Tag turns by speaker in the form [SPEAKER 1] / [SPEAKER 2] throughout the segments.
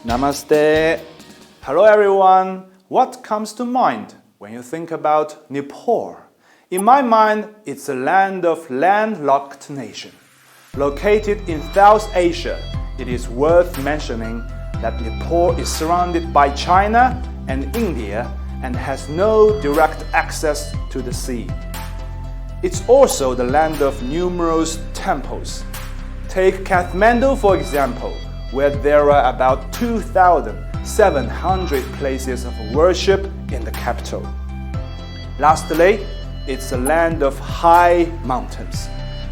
[SPEAKER 1] Namaste. Hello everyone. What comes to mind when you think about Nepal? In my mind, it's a land of landlocked nation. Located in South Asia, it is worth mentioning that Nepal is surrounded by China and India and has no direct access to the sea. It's also the land of numerous temples. Take Kathmandu for example, where there are about 2,700 places of worship in the capital. Lastly, it's a land of high mountains.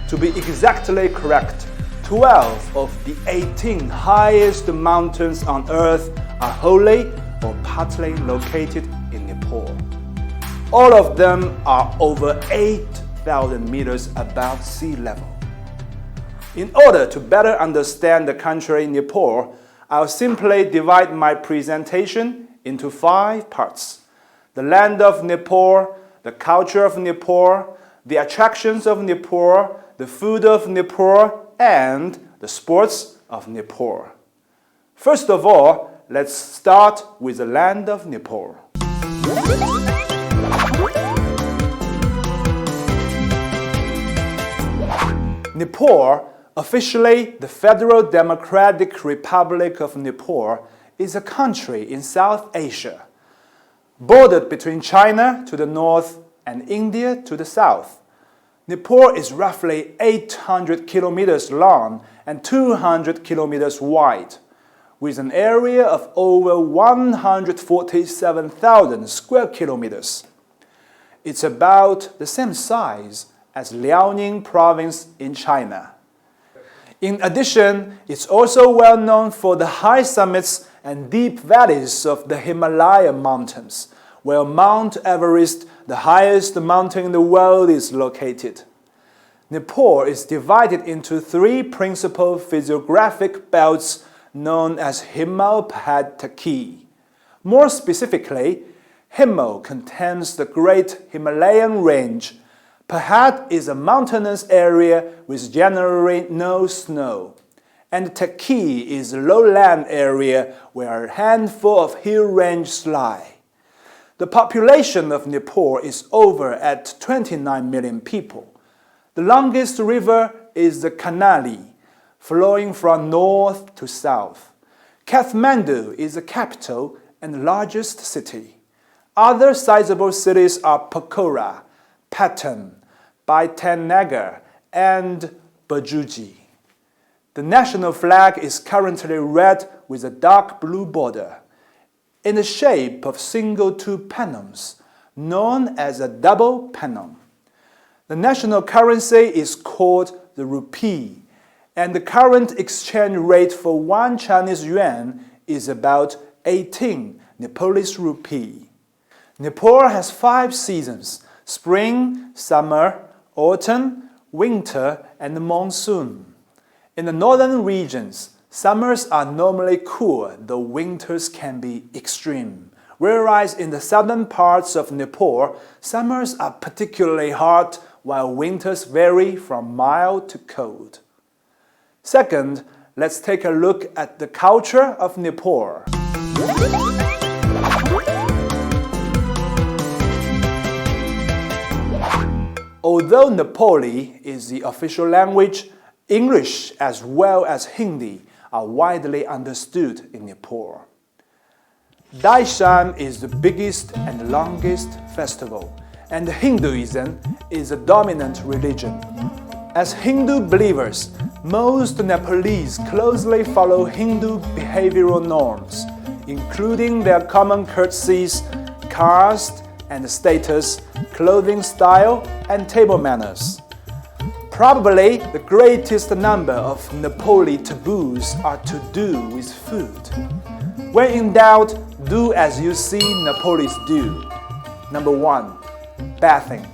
[SPEAKER 1] To be exactly correct, 12 of the 18 highest mountains on earth are wholly or partly located in Nepal. All of them are over 8,000 meters above sea level. In order to better understand the country Nepal, I'll simply divide my presentation into 5 parts. The land of Nepal, the culture of Nepal, the attractions of Nepal, the food of Nepal, and the sports of Nepal. First of all, let's start with the land of Nepal. Nepal, officially the Federal Democratic Republic of Nepal, is a country in South Asia, bordered between China to the north and India to the south. Nepal is roughly 800 kilometers long and 200 kilometers wide, with an area of over 147,000 square kilometers. It's about the same size as Liaoning province in China. In addition, it's also well known for the high summits and deep valleys of the Himalaya mountains, where Mount Everest, the highest mountain in the world, is located. Nepal is divided into 3 principal physiographic belts known as Himal, Pahad, Taki. More specifically, Himal contains the Great Himalayan Range. Pahad is a mountainous area with generally no snow, and Taki is a lowland area where a handful of hill ranges lie. The population of Nepal is over at 29 million people. The longest river is the Kanali, flowing from north to south. Kathmandu is the capital and largest city. Other sizable cities are Pokhara, Patan, Bhaitanagar, and Baji. The national flag is currently red with a dark blue border, in the shape of single 2 pennons, known as a double pennon. The national currency is called the rupee, and the current exchange rate for 1 Chinese yuan is about 18 Nepalese rupee. Nepal has 5 seasons: spring, summer, autumn, winter, and monsoon. In the northern regions, summers are normally cool, though winters can be extreme. Whereas in the southern parts of Nepal, summers are particularly hot, while winters vary from mild to cold. Second, let's take a look at the culture of Nepal. Although Nepali is the official language, English as well as Hindi are widely understood in Nepal. Daishan is the biggest and longest festival, and Hinduism is the dominant religion. As Hindu believers, most Nepalese closely follow Hindu behavioral norms, including their common courtesies, caste and status, clothing style, and table manners. Probably the greatest number of Nepali taboos are to do with food. When in doubt, do as you see Nepalese do. Number 1. Bathing.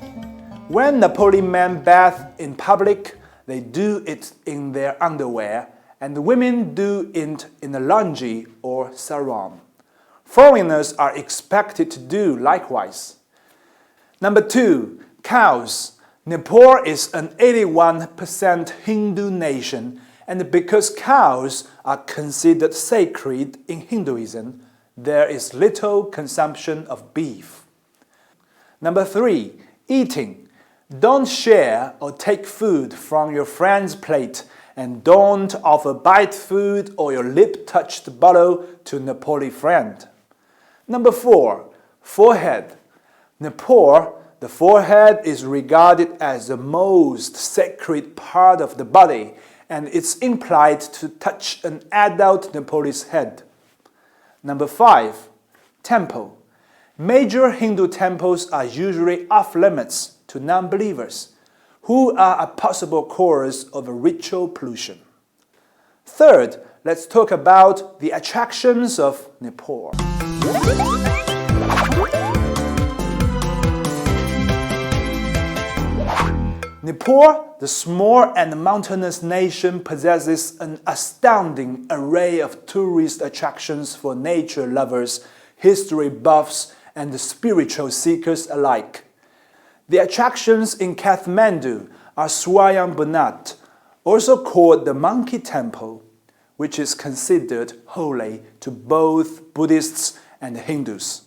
[SPEAKER 1] When Nepali men bath in public, they do it in their underwear, and the women do it in a laundry or sarong. Foreigners are expected to do likewise. Number 2. Cows. Nepal is an 81% Hindu nation, and because cows are considered sacred in Hinduism, there is little consumption of beef. Number 3, eating. Don't share or take food from your friend's plate, and don't offer bite food or your lip-touched bottle to a Nepali friend. Number 4, forehead. Nepal, the forehead is regarded as the most sacred part of the body, and it's implied to touch an adult Nepalese head. Number 5, temple. Major Hindu temples are usually off-limits to non-believers, who are a possible cause of ritual pollution. Third, let's talk about the attractions of Nepal. Nepal, the small and mountainous nation, possesses an astounding array of tourist attractions for nature lovers, history buffs, and spiritual seekers alike. The attractions in Kathmandu are Swayambunat, also called the Monkey Temple, which is considered holy to both Buddhists and Hindus.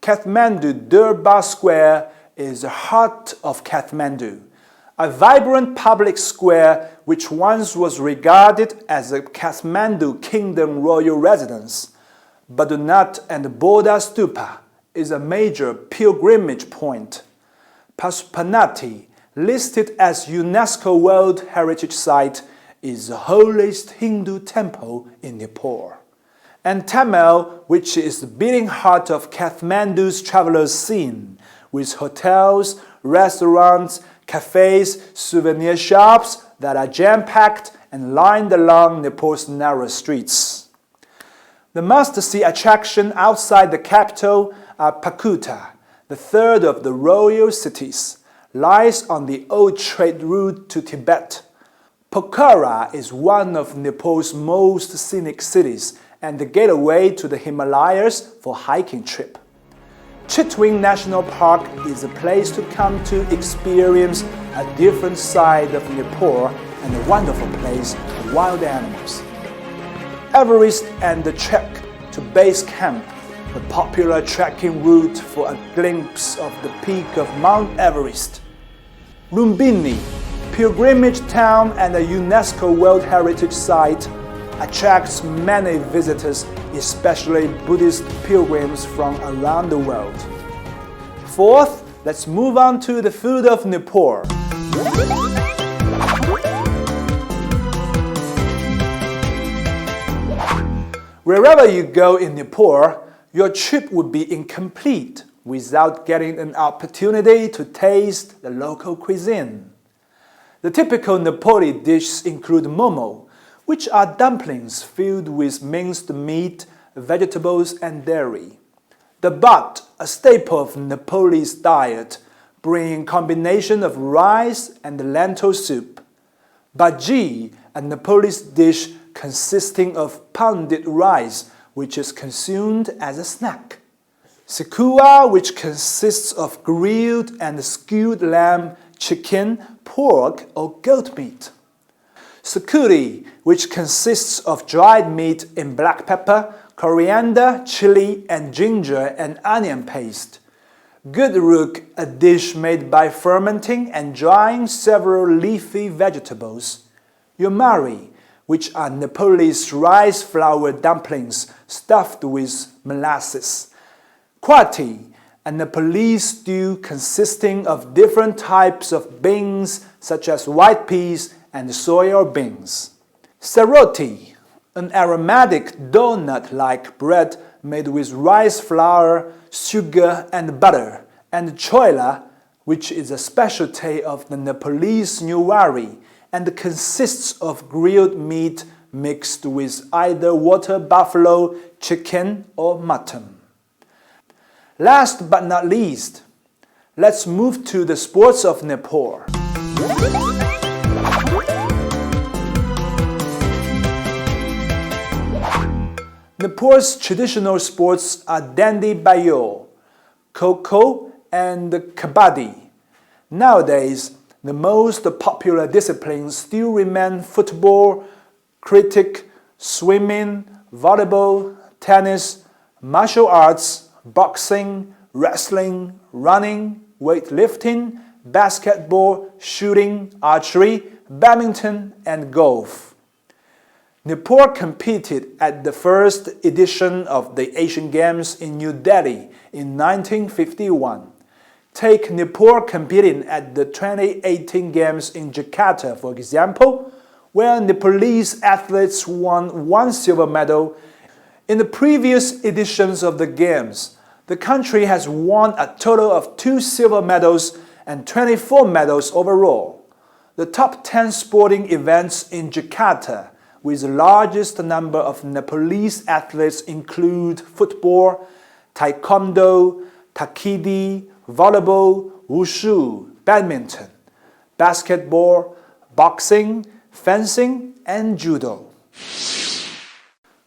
[SPEAKER 1] Kathmandu Durbar Square is the heart of Kathmandu, a vibrant public square which once was regarded as the Kathmandu Kingdom royal residence. Badrinath and Bodha Stupa is a major pilgrimage point. Pasupanati, listed as UNESCO World Heritage Site, is the holiest Hindu temple in Nepal. And Tamil, which is the beating heart of Kathmandu's travelers' scene, with hotels, restaurants, cafes, souvenir shops that are jam-packed and lined along Nepal's narrow streets. The must-see attraction outside the capital are Pakuta, the third of the royal cities, lies on the old trade route to Tibet. Pokhara is one of Nepal's most scenic cities and the gateway to the Himalayas for hiking trip. Chitwing National Park is a place to come to experience a different side of Nepal and a wonderful place for wild animals. Everest and the trek to base camp, the popular trekking route for a glimpse of the peak of Mount Everest. Lumbini, pilgrimage town and a UNESCO World Heritage Site, attracts many visitors, especially Buddhist pilgrims from around the world. Fourth, let's move on to the food of Nepal. Wherever you go in Nepal, your trip would be incomplete without getting an opportunity to taste the local cuisine. The typical Nepali dishes include momo, which are dumplings filled with minced meat, vegetables, and dairy. The bhat, a staple of Nepalese diet, bringing combination of rice and lentil soup. Baji, a Nepalese dish consisting of pounded rice, which is consumed as a snack. Sekua, which consists of grilled and stewed lamb, chicken, pork, or goat meat. Sakuri, which consists of dried meat in black pepper, coriander, chili, and ginger and onion paste. Gudruk, a dish made by fermenting and drying several leafy vegetables. Yomari, which are Nepalese rice flour dumplings stuffed with molasses. Kwati, a Nepalese stew consisting of different types of beans such as white peas and soya beans. Saroti, an aromatic donut-like bread made with rice flour, sugar, and butter. And choila, which is a specialty of the Nepalese Newari and consists of grilled meat mixed with either water buffalo, chicken, or mutton. Last but not least, let's move to the sports of Nepal. Nepal's traditional sports are Dandi Biyo, Kho-kho and Kabaddi. Nowadays, the most popular disciplines still remain football, cricket, swimming, volleyball, tennis, martial arts, boxing, wrestling, running, weightlifting, basketball, shooting, archery, badminton, and golf. Nepal competed at the first edition of the Asian Games in New Delhi in 1951. Take Nepal competing at the 2018 Games in Jakarta, for example, where Nepalese athletes won 1 silver medal. In the previous editions of the Games, the country has won a total of 2 silver medals and 24 medals overall. The top 10 sporting events in Jakarta with the largest number of Nepalese athletes include football, taekwondo, takidi, volleyball, wushu, badminton, basketball, boxing, fencing, and judo.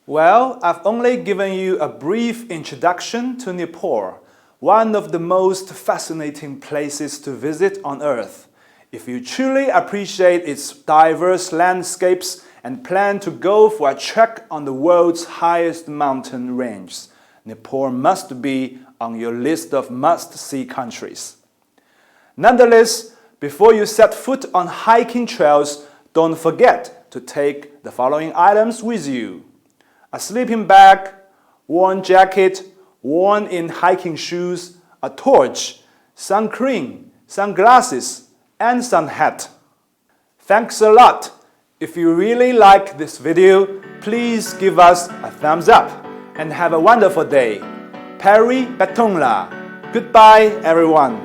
[SPEAKER 1] Well, I've only given you a brief introduction to Nepal, one of the most fascinating places to visit on Earth. If you truly appreciate its diverse landscapes and plan to go for a trek on the world's highest mountain range, Nepal must be on your list of must-see countries. Nonetheless, before you set foot on hiking trails, don't forget to take the following items with you: a sleeping bag, warm jacket, worn-in hiking shoes, a torch, sun cream, sunglasses, and sun hat. Thanks a lot! If you really like this video, please give us a thumbs up and have a wonderful day. Perry Batongla. Goodbye, everyone.